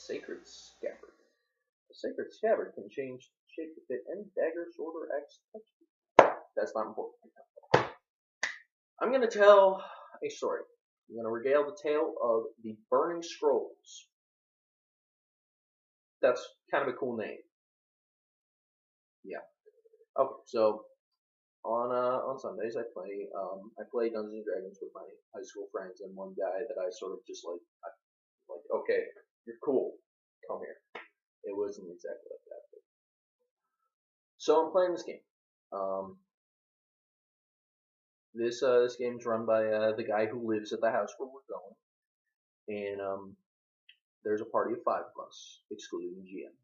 Sacred Scabbard. The Sacred Scabbard can change shape to fit any dagger, sword, or axe. That's not important. I'm going to tell a story. I'm going to regale the tale of the Burning Scrolls. That's kind of a cool name. Yeah. Okay, so on Sundays I play Dungeons and Dragons with my high school friends and one guy that I sort of just like okay, you're cool, come here. It wasn't exactly like that. So I'm playing this game. Um, this game's run by the guy who lives at the house where we're going, and there's a party of five of us, excluding GM.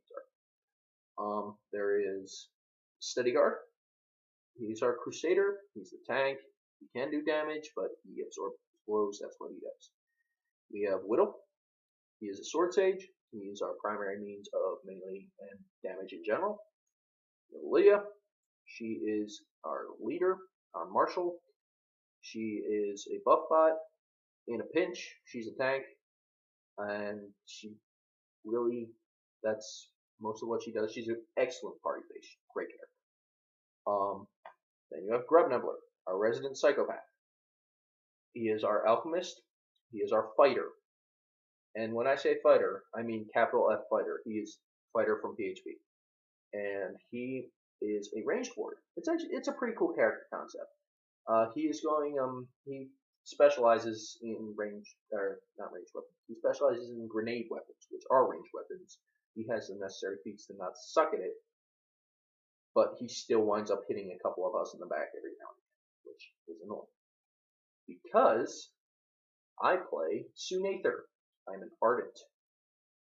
Sorry. There is Steady Guard. He's our Crusader. He's the tank. He can do damage, but he absorbs blows. That's what he does. We have Whittle. He is a Sword Sage. He is our primary means of melee and damage in general. We have Lydia. She is our leader, our marshal. She is a buff bot. In a pinch, she's a tank, and she really, that's most of what she does. She's an excellent party face. Great character. Then you have Grubnibbler, our resident psychopath. He is our alchemist. He is our fighter. And when I say fighter, I mean capital F fighter. He is fighter from PHP. And he is a ranged warrior. It's a pretty cool character concept. He specializes in ranged, or not ranged weapons. He specializes in grenade weapons, which are ranged weapons. He has the necessary feats to not suck at it, but he still winds up hitting a couple of us in the back every now and again, which is annoying. Because I play Sunather. I'm an Ardent,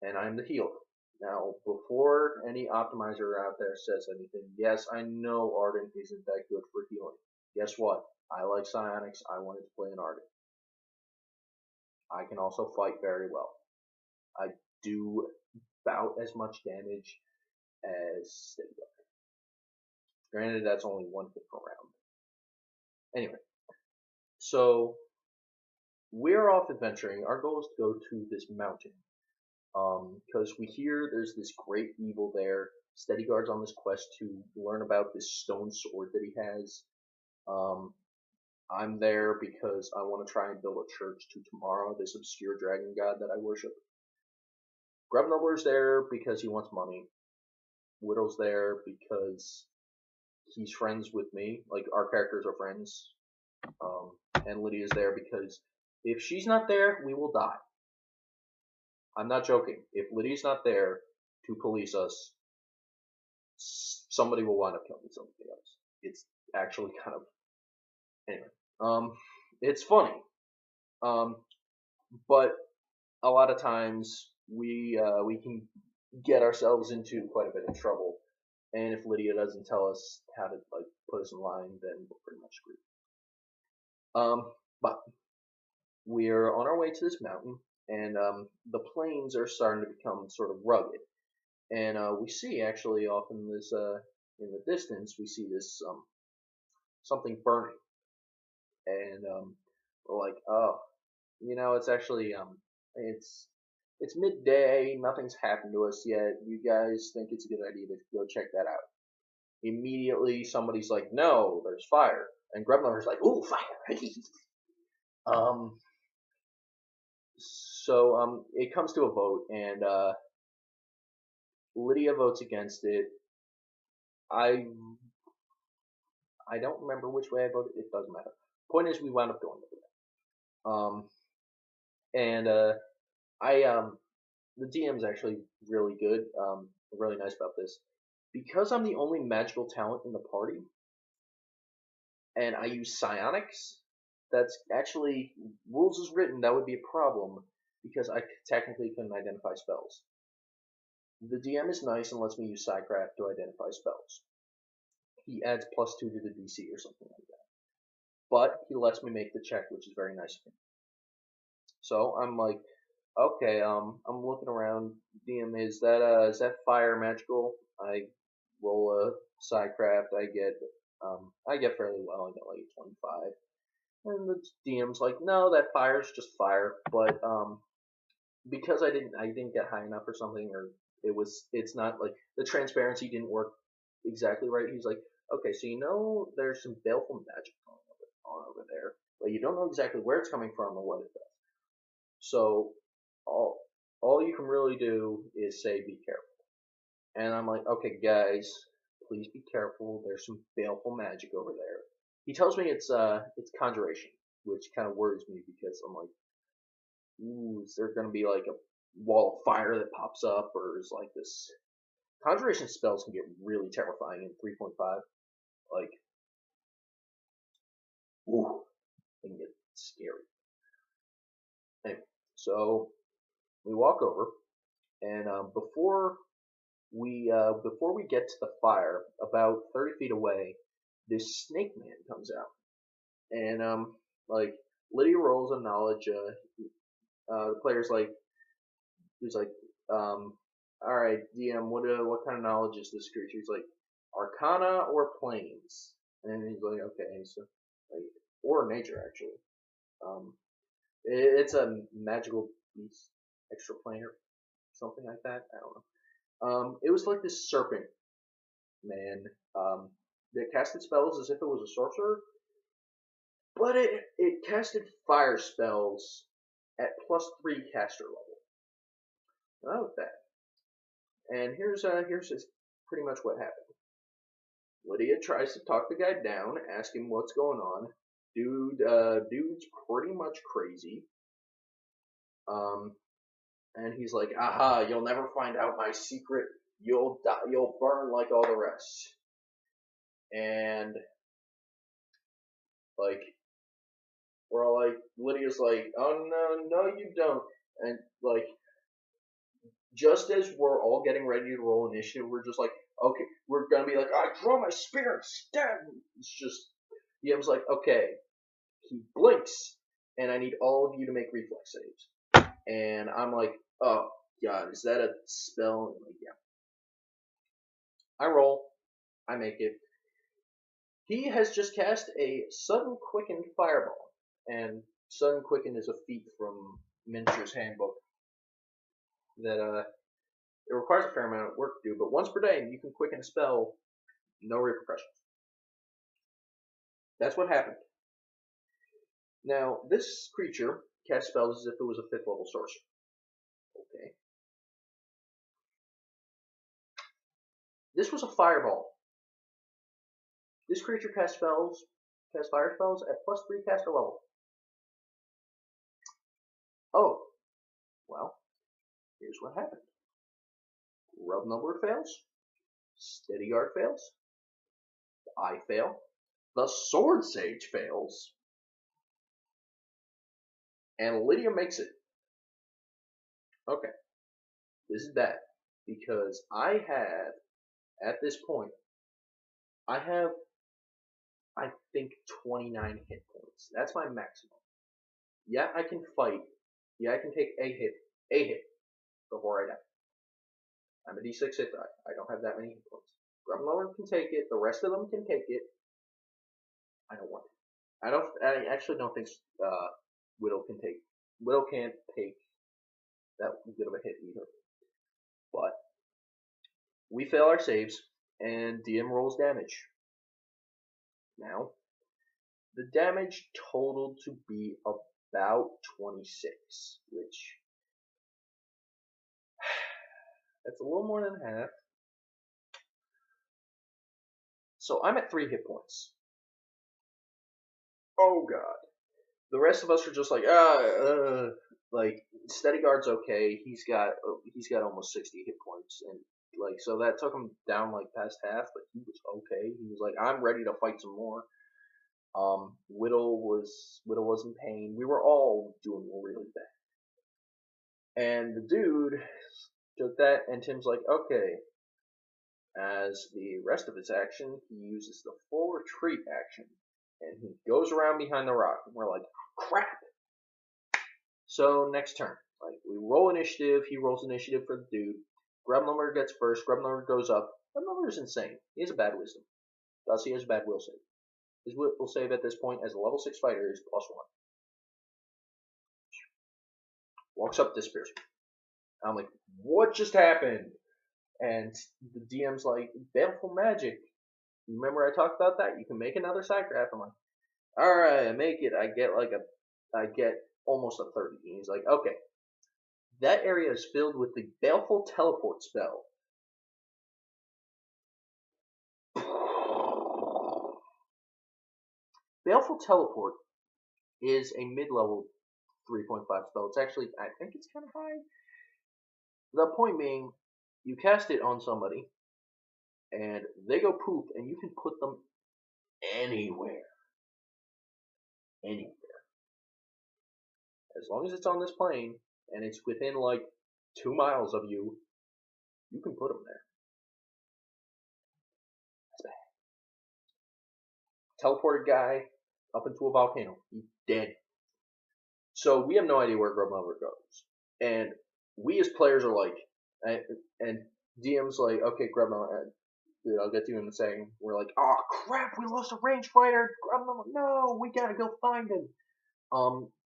and I'm the healer. Now, before any optimizer out there says anything, yes, I know Ardent isn't that good for healing. Guess what? I like psionics. I wanted to play an Ardent. I can also fight very well. I do about as much damage as Steady Guard. Granted, that's only one hit per round. Anyway, so we're off adventuring. Our goal is to go to this mountain. Because we hear there's this great evil there. Steady Guard's on this quest to learn about this stone sword that he has. I'm there because I want to try and build a church to Tomorrow, this obscure dragon god that I worship. Grubnibbler's there because he wants money. Widow's there because he's friends with me. Like, our characters are friends. And Lydia's there because if she's not there, we will die. I'm not joking. If Lydia's not there to police us, somebody will wind up killing somebody else. It's actually kind of, anyway. It's funny. But a lot of times we can get ourselves into quite a bit of trouble, and if Lydia doesn't tell us how to put us in line, then we're pretty much screwed. But we're on our way to this mountain, and the plains are starting to become sort of rugged, and we see actually off in this in the distance we see this something burning, and we're like, oh, it's actually it's midday, nothing's happened to us yet. You guys think it's a good idea to go check that out? Immediately, somebody's like, no, there's fire, and Grubnibbler's like, ooh, fire. So it comes to a vote, and Lydia votes against it. I don't remember which way I voted. It doesn't matter. Point is, we wound up going over there. And the DM's actually really good. Really nice about this. Because I'm the only magical talent in the party, and I use psionics, that's actually, rules as written, that would be a problem, because I technically couldn't identify spells. The DM is nice and lets me use Psycraft to identify spells. He adds +2 to the DC or something like that. But he lets me make the check, which is very nice of him. So I'm like, okay, I'm looking around. DM, is that fire magical? I roll a Psycraft. I get fairly well. I get like 25. And the DM's like, no, that fire's just fire. But because I didn't get high enough or something, or it's not like the transparency didn't work exactly right. He's like, okay, so there's some baleful magic on over there, but you don't know exactly where it's coming from or what it does. So all all you can really do is say be careful. And I'm like, okay, guys, please be careful. There's some baleful magic over there. He tells me it's conjuration, which kind of worries me because I'm like, ooh, is there gonna be like a wall of fire that pops up, or is like this conjuration spells can get really terrifying in 3.5. Like, ooh, they can get scary. Anyway, so we walk over, and before we get to the fire, about 30 feet away, this snake man comes out, and like Lydia rolls a knowledge. The player's like, he's like, all right, DM, what kind of knowledge is this creature? He's like, Arcana or Planes, and he's like, okay, so like, or nature actually. Um, it's a magical beast, extraplanar, something like that. I don't know. It was like this serpent man that casted spells as if it was a sorcerer, but it casted fire spells at +3 caster level. That was bad. And here's just pretty much what happened. Lydia tries to talk the guy down, ask him what's going on. Dude's pretty much crazy. And he's like, "Aha! You'll never find out my secret. You'll die. You'll burn like all the rest." And like we're all like, Lydia's like, "Oh no, no, you don't." And like, just as we're all getting ready to roll initiative, we're just like, okay, we're gonna be like, I draw my spear and stab him. It's just, DM's like, okay. He blinks, and I need all of you to make reflex saves. And I'm like, oh god, is that a spell? And like, yeah. I roll, I make it. He has just cast a sudden quickened fireball, and sudden quicken is a feat from Miniature's Handbook that it requires a fair amount of work to do, but once per day you can quicken a spell, no repercussions. That's what happened. Now, this creature casts spells as if it was a 5th level sorcerer. Okay. This was a fireball. This creature casts fire spells at +3 caster level. Oh, well, here's what happened. Rub number fails. Steady guard fails. I fail. The sword sage fails. And Lydia makes it. Okay. This is bad. Because at this point, I have, I think, 29 hit points. That's my maximum. Yeah, I can fight. Yeah, I can take a hit before I die. I'm a D6 hit die. I don't have that many hit points. Grumlower can take it. The rest of them can take it. I don't want it. I actually don't think Widow can take. Widow can't take that good of a hit either. But we fail our saves, and DM rolls damage. Now, the damage totaled to be about 26, which that's a little more than half. So I'm at 3 hit points. Oh god. The rest of us are just like, like Steady Guard's okay. He's got almost 60 hit points, and like so that took him down like past half, but he was okay. He was like, I'm ready to fight some more. Widow was in pain. We were all doing really bad. And the dude took that, and Tim's like, okay. As the rest of his action, he uses the full retreat action, and he goes around behind the rock, and we're like, crap! So next turn, like we roll initiative, he rolls initiative for the dude. Grumlower gets first, Grumlower goes up. Grumlower is insane. He has a bad wisdom. Thus he has a bad will save. His will save at this point as a level 6 fighter is +1. Walks up, disappears. I'm like, what just happened? And the DM's like, baleful magic. Remember I talked about that? You can make another side craft. I'm like, all right, I make it. I get almost a 30. And he's like, okay, that area is filled with the baleful teleport spell. Baleful teleport is a mid-level 3.5 spell. It's actually, I think it's kind of high. The point being, you cast it on somebody, and they go poof, and you can put them anywhere. Anywhere. As long as it's on this plane, and it's within like 2 miles of you, you can put them there. That's bad. Teleported guy up into a volcano. He's dead. So we have no idea where Grubmother goes. And we as players are like, and DM's like, okay, Grubmother, dude, I'll get to you in a second. We're like, oh crap, we lost a range fighter. No, we gotta go find him.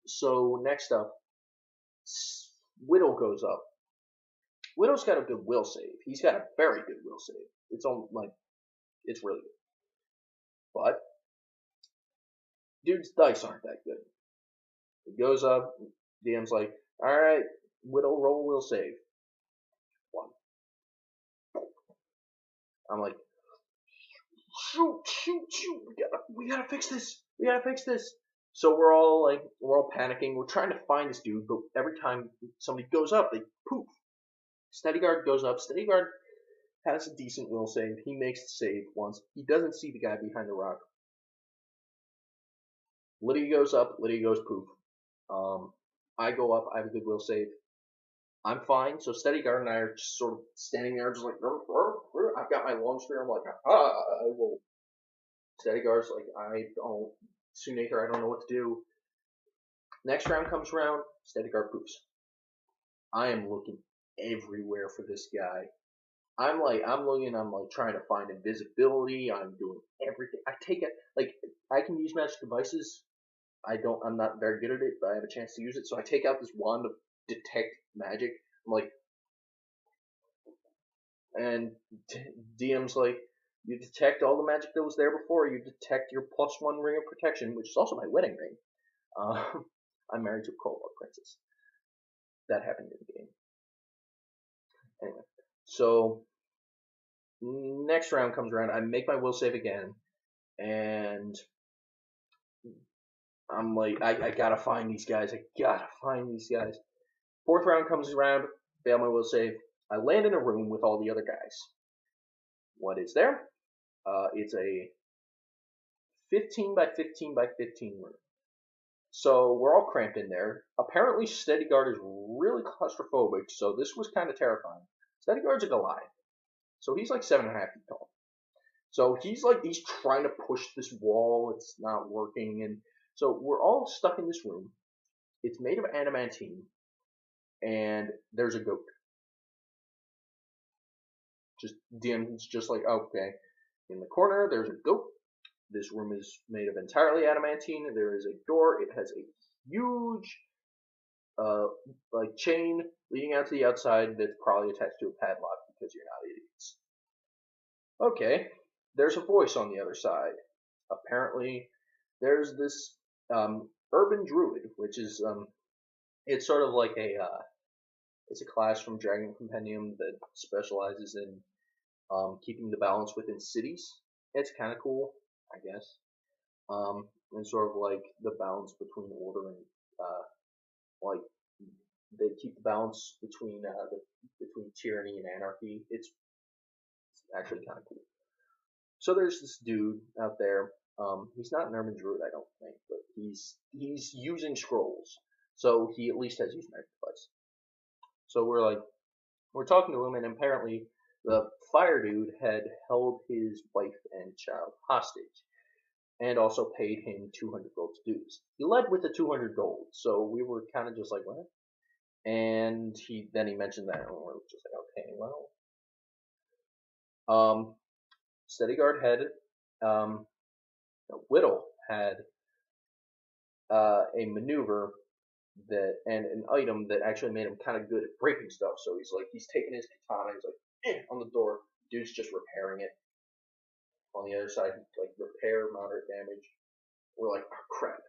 So next up, Whittle goes up. Whittle's got a good will save. He's got a very good will save. It's on like, it's really good. But dude's dice aren't that good. He goes up. DM's like, all right, Whittle, roll will save. 1. I'm like, shoot, we gotta fix this. We gotta fix this. So we're all panicking. We're trying to find this dude, but every time somebody goes up, they poof. Steadyguard goes up. Steadyguard has a decent will save. He makes the save once. He doesn't see the guy behind the rock. Lydia goes up. Lydia goes poof. I go up. I have a good will save. I'm fine. So Steadyguard and I are just sort of standing there, just like, I've got my long spear. I'm like, I will. Steadyguard's like, I don't. Sunator, I don't know what to do. Next round comes around. Steadyguard poofs. I am looking everywhere for this guy. I'm looking. I'm like trying to find invisibility. I'm doing everything. I take it like I can use magic devices. I'm not very good at it, but I have a chance to use it. So I take out this wand of detect magic. I'm like, and DM's like, you detect all the magic that was there before. You detect your +1 ring of protection, which is also my wedding ring. I'm married to a Kobold princess. That happened in the game. Anyway, so next round comes around. I make my will save again, and I'm like, I gotta find these guys. I gotta find these guys. 4th round comes around. Fail my will save. I land in a room with all the other guys. What is there? It's a 15 by 15 by 15 room. So we're all cramped in there. Apparently, Steadyguard is really claustrophobic, so this was kind of terrifying. Steadyguard's a Goliath, so he's like 7.5 feet tall. So he's trying to push this wall. It's not working, and so we're all stuck in this room. It's made of adamantine, and there's a goat. DM's just like, okay. In the corner, there's a goat. This room is made of entirely adamantine. There is a door. It has a huge chain leading out to the outside that's probably attached to a padlock because you're not idiots. Okay, there's a voice on the other side. Apparently, there's this urban druid, which is it's sort of like it's a class from Dragon Compendium that specializes in keeping the balance within cities. It's kind of cool, I guess. And sort of like the balance between order and like they keep the balance between between tyranny and anarchy. It's actually kind of cool. So there's this dude out there. He's not an urban druid, I don't think, but he's using scrolls, so he at least has used magic device. So we're talking to him, and apparently the fire dude had held his wife and child hostage, and also paid him 200 gold dues. He led with the 200 gold, so we were kind of just like, what? And he mentioned that, and we were just like, okay, well. Steadyguard had, Whittle had a maneuver and an item that actually made him kind of good at breaking stuff. So he's taking his katana, he's like on the door. Dude's just repairing it. On the other side, like repair, moderate damage. We're like, oh crap.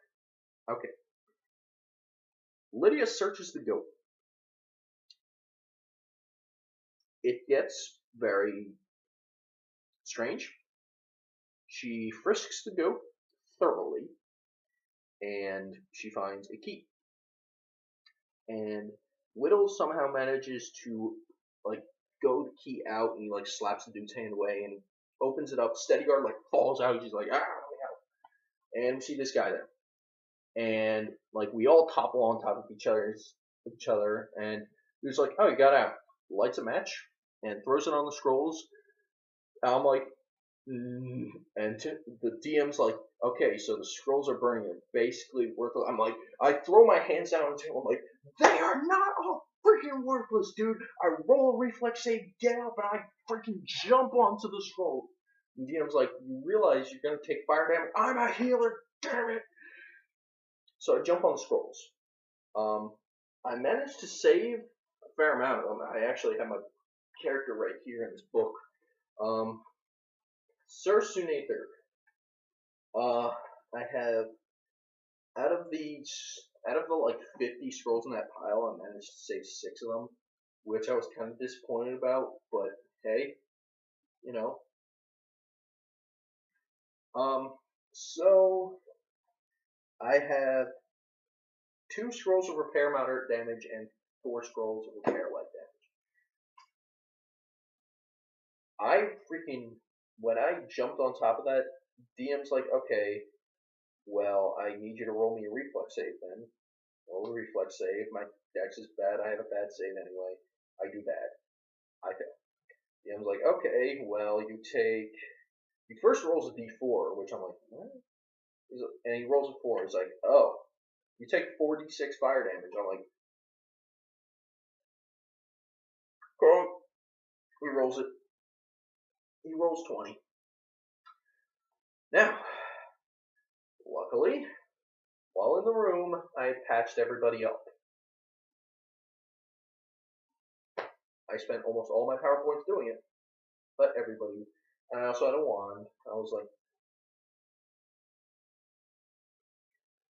Okay. Lydia searches the goat. It gets very strange. She frisks the goat thoroughly, and she finds a key. And Whittle somehow manages to like go the key out, and he like slaps the dude's hand away, and he opens it up. Steadyguard like falls out. He's like, ah, and we see this guy there, and like we all topple on top of each other, and he's like, oh, you got out. Lights a match and throws it on the scrolls. I'm like, and the DM's like, okay, so the scrolls are burning. They're basically worthless. I'm like, I throw my hands down on the table. I'm like, they are not all freaking worthless, dude. I roll a reflex save, get up, and I freaking jump onto the scroll. And DM's like, you realize you're gonna take fire damage? I'm a healer, damn it. So I jump on the scrolls. I managed to save a fair amount of them. I actually have my character right here in this book. Sir Sunather. I have out of the like 50 scrolls in that pile, I managed to save 6 of them, which I was kind of disappointed about. But hey, you know. So I have 2 scrolls of repair moderate damage and 4 scrolls of repair light damage. When I jumped on top of that, DM's like, okay, well, I need you to roll me a reflex save then. Roll a reflex save. My dex is bad. I have a bad save anyway. I do bad. I fail. DM's like, okay, well, he first rolls a d4, which I'm like, what? And he rolls a 4. He's like, oh, you take 4d6 fire damage. I'm like, cool. He rolls it. He rolls 20. Now, luckily, while in the room, I had patched everybody up. I spent almost all my power points doing it, but everybody. And I also had a wand. I was like,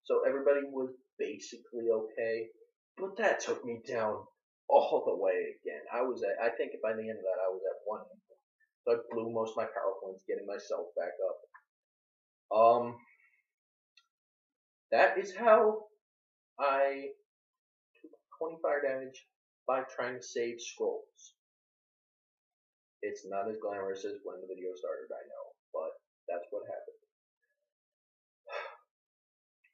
so everybody was basically okay, but that took me down all the way again. I think by the end of that, I was at 1. So I blew most of my power points getting myself back up. That is how I took 20 fire damage by trying to save scrolls. It's not as glamorous as when the video started, I know, but that's what happened.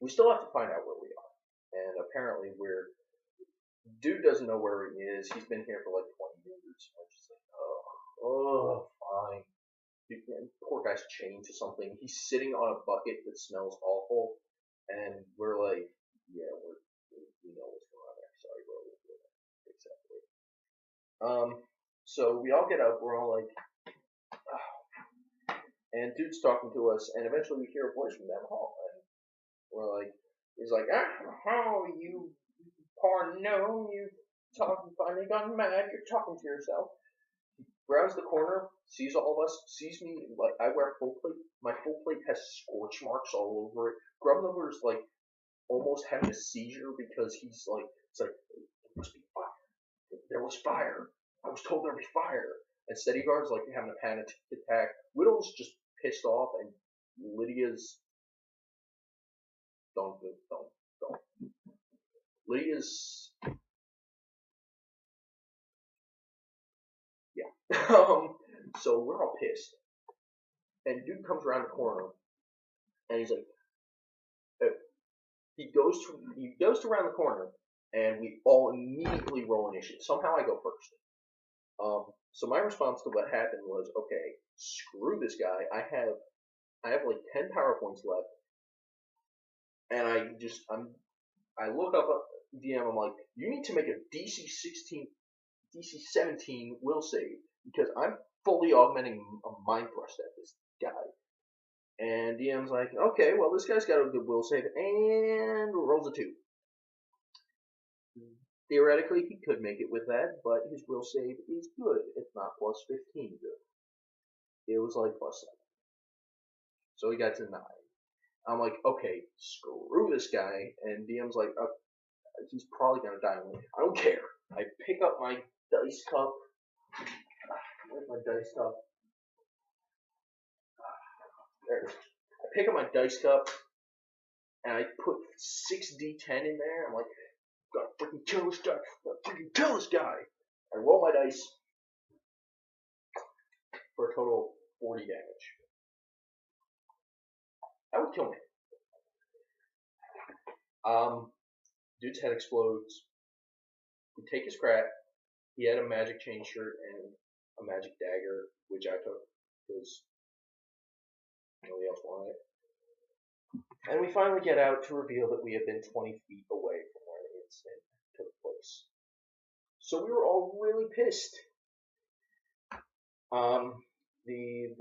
We still have to find out where we are, and apparently dude doesn't know where he is. He's been here for like 20 years. I'm just like, oh, fine. Poor guy's chained to something. He's sitting on a bucket that smells awful, and we're like, yeah, we know what's going on there. Sorry, bro. Exactly. So we all get up. We're all like, oh. And dude's talking to us, and eventually we hear a voice from down the hall, and we're like, he's like, oh, you poor gnome, you finally gone mad. You're talking to yourself. Grabs the corner, sees all of us, sees me, like, I wear full plate. My full plate has scorch marks all over it. Grubnubber's, like, almost having a seizure because he's like, it's like, there must be fire. There was fire. I was told there'd be fire. And Steadyguard's, like, having a panic attack. Whittle's just pissed off, and Lydia's... Don't. Lydia's... So we're all pissed. And dude comes around the corner, and he's like, he goes to around the corner, and we all immediately roll initiative. Somehow I go first. So my response to what happened was, okay, screw this guy. I have like 10 power points left, and I look up at DM. I'm like, you need to make a DC 17 will save because I'm fully augmenting a mind thrust at this guy. And DM's like, okay, well, this guy's got a good will save, and rolls a 2. theoretically, he could make it with that, but his will save is good. It's not plus 15 good. It was like plus 7. So he got to 9. I'm like, okay, screw this guy. And DM's like, oh, he's probably gonna die. I'm like, I don't care. I pick up my dice cup. Where's my dice cup? There it is. I pick up my dice cup and I put 6d10 in there. I'm like, gotta freaking kill this guy. Gotta freaking kill this guy. I roll my dice for a total of 40 damage. That would kill me. Dude's head explodes. We take his crap. He had a magic chain shirt and a magic dagger, which I took because nobody else wanted it. And we finally get out to reveal that we have been 20 feet away from where the incident took place. So we were all really pissed. The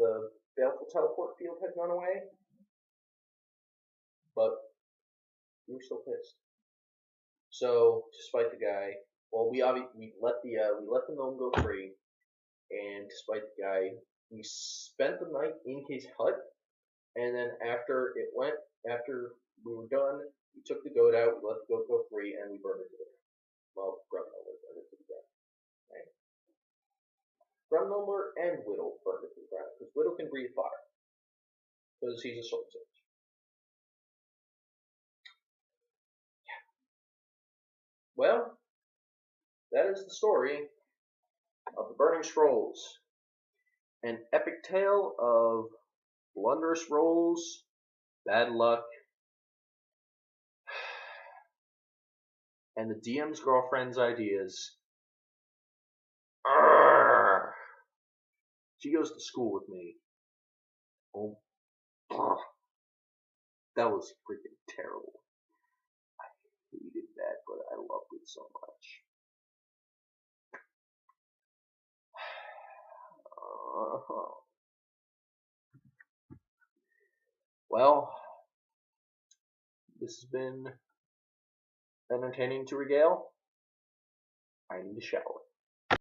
Baleful teleport field had gone away, but we were still pissed. So to spite the guy, well, we let the gnome go free, and to spite the guy, we spent the night in his hut, and then after we were done, we took the goat out, we let the goat go free, and we burned it to the ground. Well, Grumnolmer burned it to the ground. Right? Grumnolmer and Whittle burned it to the ground, because Whittle can breathe fire, because he's a sword sage. Yeah. Well, that is the story of the Burning Scrolls. An epic tale of blunderous rolls, bad luck, and the DM's girlfriend's ideas. Arrgh. She goes to school with me. Oh, that was freaking terrible. I hated that, but I loved it so much. Well, this has been entertaining to regale. I need a shower.